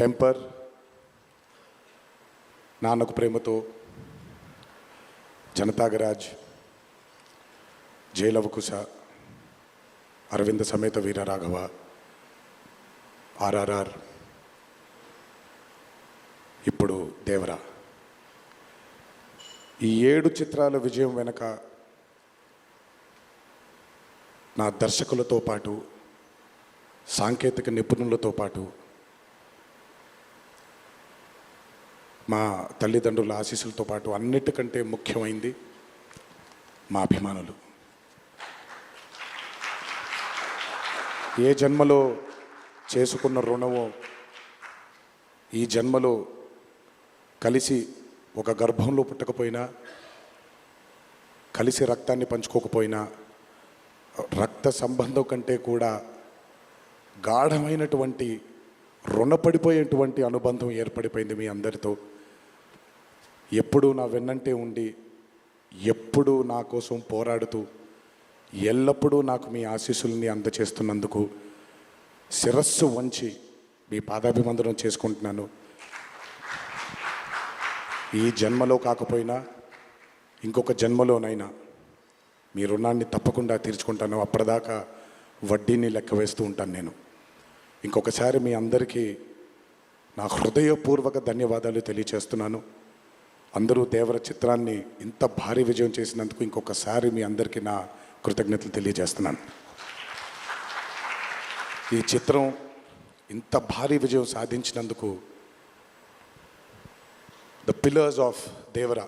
Temper, Nannaku Prematho, జనతాగరాజ్, Jai Lava Kusa, Aravinda Sametha Veeraraghava, RRR, ఇప్పుడు దేవరా. ఈ 7 చిత్రాల విజయం వెనక నా దర్శకులతో పాటు, సాంకేతిక నిపుణులతో పాటు, మా తల్లిదండ్రుల ఆశీస్సులతో పాటు అన్నిటికంటే ముఖ్యమైంది మా అభిమానులు. ఏ జన్మలో చేసుకున్న రుణమో ఈ జన్మలో కలిసి ఒక గర్భంలో పుట్టకపోయినా, కలిసి రక్తాన్ని పంచుకోకపోయినా, రక్త సంబంధం కంటే కూడా గాఢమైనటువంటి రుణపడిపోయేటువంటి అనుబంధం ఏర్పడిపోయింది మీ అందరితో. ఎప్పుడూ నా వెన్నంటే ఉండి, ఎప్పుడూ నా కోసం పోరాడుతూ, ఎల్లప్పుడూ నాకు మీ ఆశీస్సుల్ని అందచేస్తున్నందుకు శిరస్సు వంచి మీ పాదాభివందనం చేసుకుంటున్నాను. ఈ జన్మలో కాకపోయినా ఇంకొక జన్మలోనైనా మీ రుణాన్ని తప్పకుండా తీర్చుకుంటాను. అప్పటిదాకా వడ్డీని లెక్క వేస్తూ ఉంటాను నేను. ఇంకొకసారి మీ అందరికీ నా హృదయపూర్వక ధన్యవాదాలు తెలియచేస్తున్నాను. అందరూ దేవర చిత్రాన్ని ఇంత భారీ విజయం చేసినందుకు ఇంకొకసారి మీ అందరికీ నా కృతజ్ఞతలు తెలియజేస్తున్నాను. ఈ చిత్రం ఇంత భారీ విజయం సాధించినందుకు ద పిల్లర్స్ ఆఫ్ దేవరా